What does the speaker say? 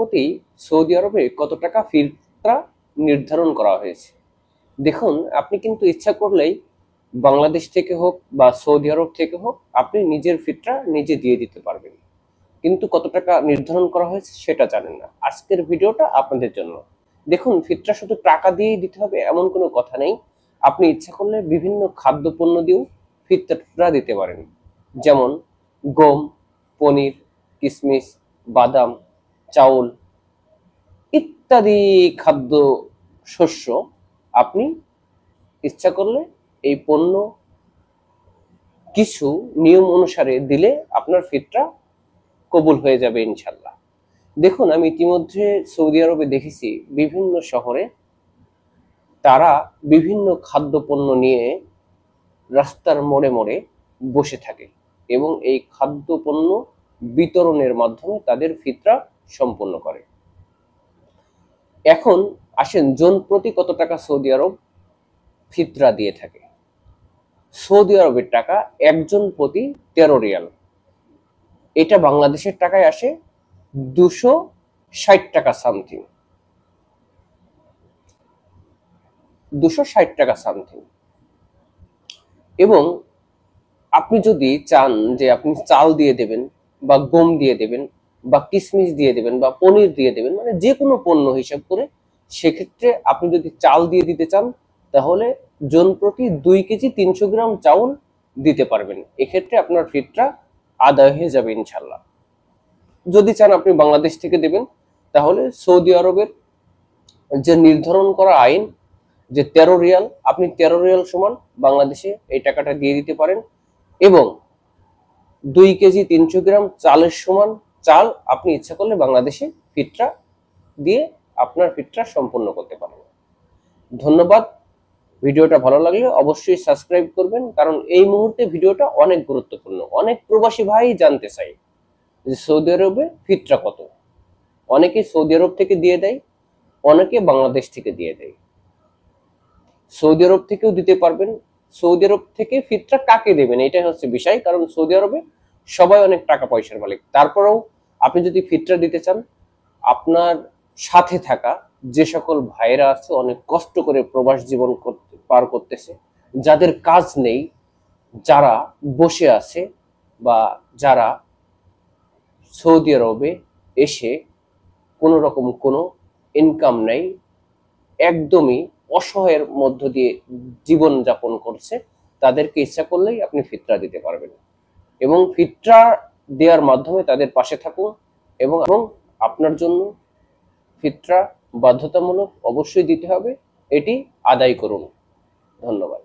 প্রতি সৌদি আরবে কত টাকা ফিতরা নির্ধারণ করা হয়েছে। দেখুন, আপনি কিন্তু ইচ্ছা করলেই বাংলাদেশ থেকে হোক বা সৌদি আরব থেকে হোক আপনি নিজের ফিতরা নিজে দিয়ে দিতে পারবেন, কিন্তু কত টাকা নির্ধারণ করা হয়েছে সেটা জানেন না। আজকের ভিডিওটা আপনাদের জন্য। দেখুন, ফিতরা শুধু টাকা দিয়েই দিতে হবে এমন কোনো কথা নেই। আপনি ইচ্ছা করলে বিভিন্ন খাদ্যপণ্য দিয়েও ফিতরা দিতে পারেন, যেমন গম, পনির, কিশমিশ, বাদাম, চাউল ইত্যাদি খাদ্য শস্য আপনি ইচ্ছা করলে এই পণ্য কিছু নিয়ম অনুসারে দিলে আপনার ফিতরা কবুল হয়ে যাবে ইনশাল্লাহ। দেখুন, আমি ইতিমধ্যে সৌদি আরবে দেখেছি বিভিন্ন শহরে তারা বিভিন্ন খাদ্যপণ্য নিয়ে রাস্তার মোড়ে মোড়ে বসে থাকে এবং এই খাদ্যপণ্য বিতরণের মাধ্যমে তাদের ফিতরা সম্পন্ন করে। এখন আসেন, জন প্রতি কত টাকা সৌদি আরব ফিতরা দিয়ে থাকে। সৌদি আরবের টাকা একজন প্রতি 13 রিয়াল। এটা বাংলাদেশের টাকায় আসে 260 টাকা সামথিং। 260 টাকা সামথিং। এবং আপনি যদি চান যে আপনি চাল দিয়ে দেবেন বা গম দিয়ে দেবেন বা কিশমিশ দিয়ে দেবেন বা পনির দিয়ে দেবেন, মানে যে কোনো পণ্য হিসাব করে, সেক্ষেত্রে আপনি যদি চাল দিয়ে দিতে চান তাহলে জন প্রতি 2 কেজি 300 গ্রাম চাউল দিতে পারবেন। এক্ষেত্রে আপনার ফিতরা আদায় হয়ে যাবে ইনশাল্লাহ। যদি চান আপনি বাংলাদেশ থেকে দেবেন তাহলে সৌদি আরবের যে নির্ধারণ করা আইন যে 13 রিয়াল, আপনি 13 রিয়াল সমান বাংলাদেশে এই টাকাটা দিয়ে দিতে পারেন এবং 2 কেজি 300 গ্রাম চালের সমান চাল আপনি ইচ্ছা করলে বাংলাদেশে ফিতরা দিয়ে আপনার ফিতরা সম্পূর্ণ করতে পারেন। ধন্যবাদ। ভিডিওটা ভালো লাগলে অবশ্যই সাবস্ক্রাইব করবেন, কারণ এই মুহূর্তে ভিডিওটা অনেক গুরুত্বপূর্ণ। অনেক প্রবাসী ভাই জানতে চাই যে সৌদি আরবে ফিতরা কত। অনেকে সৌদি আরব থেকে দিয়ে দেয়, অনেকে বাংলাদেশ থেকে দিয়ে দেয়। সৌদি আরব থেকেও দিতে পারবেন। সৌদি আরব থেকে ফিতরা কাকে দেবেন এটাই হচ্ছে বিষয়, কারণ সৌদি আরবে সবাই অনেক টাকা পয়সার মালিক। তারপরেও আপনি যদি ফিতরা দিতে চান, আপনার সাথে থাকা যে সকল ভাইরা আছে অনেক কষ্ট করে প্রবাস জীবন পার করতেছে, যাদের কাজ নেই, যারা বসে আছে বা যারা সৌদি আরবে এসে কোনো রকম কোনো ইনকাম নাই, একদমই অসহায়ের মধ্য দিয়ে জীবন যাপন করছে, তাদেরকে ইচ্ছা করলেই আপনি ফিতরা দিতে পারবেন এবং ফিতরা দেওয়ার মাধ্যমে তাদের পাশে থাকুন এবং আপনার জন্য ফিতরা বাধ্যতামূলক, অবশ্যই দিতে হবে, এটি আদায় করুন। ধন্যবাদ।